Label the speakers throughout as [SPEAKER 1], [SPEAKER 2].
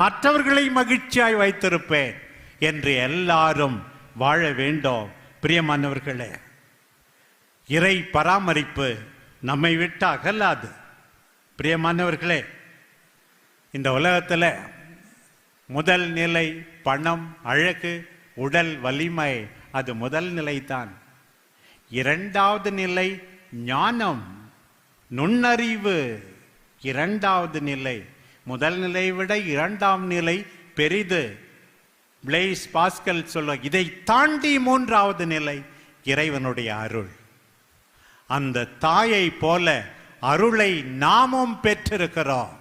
[SPEAKER 1] மற்றவர்களை மகிழ்ச்சியாய் வைத்திருப்பேன் என்று எல்லாரும் வாழ வேண்டும். பிரியமானவர்களே, இறை பராமரிப்பு நம்மை விட்டு அகலாது. பிரியமானவர்களே, இந்த உலகத்தில் முதல் நிலை பணம், அழகு, உடல் வலிமை, அது முதல் நிலைதான். இரண்டாவது நிலை ஞானம், நுண்ணறிவு. இரண்டாவது நிலை, முதல் நிலை விட இரண்டாம் நிலை பெரிது. பிளேஸ் பாஸ்கல் சொல்ல, இதை தாண்டி மூன்றாவது நிலை இறைவனுடைய அருள். அந்த தாயை போல அருளை நாமும் பெற்றிருக்கிறோம்.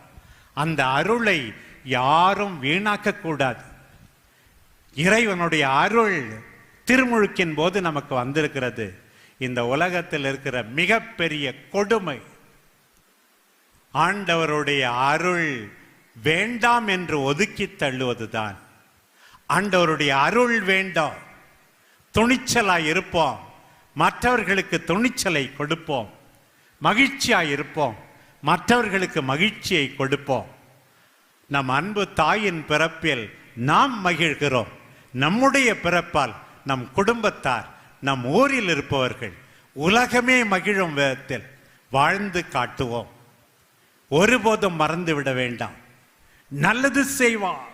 [SPEAKER 1] அந்த அருளை யாரும் வீணாக்க கூடாது. இறைவனுடைய அருள் திருமுழுக்கின் போது நமக்கு வந்திருக்கிறது. இந்த உலகத்தில் இருக்கிற மிகப்பெரிய கொடுமை, ஆண்டவருடைய அருள் வேண்டாம் என்று ஒதுக்கி தள்ளுவதுதான். ஆண்டவருடைய அருள் வேண்டாம், துணிச்சலாய் இருப்போம், மற்றவர்களுக்கு துணிச்சலை கொடுப்போம், மகிழ்ச்சியாய் இருப்போம், மற்றவர்களுக்கு மகிழ்ச்சியை கொடுப்போம். நம் அன்பு தாயின் பிறப்பில் நாம் மகிழ்கிறோம். நம்முடைய பிறப்பால் நம் குடும்பத்தார், நம் ஊரில் இருப்பவர்கள், உலகமே மகிழும் விதத்தில் வாழ்ந்து காட்டுவோம். ஒருபோதும் மறந்து விட வேண்டாம். நல்லது செய்வார்,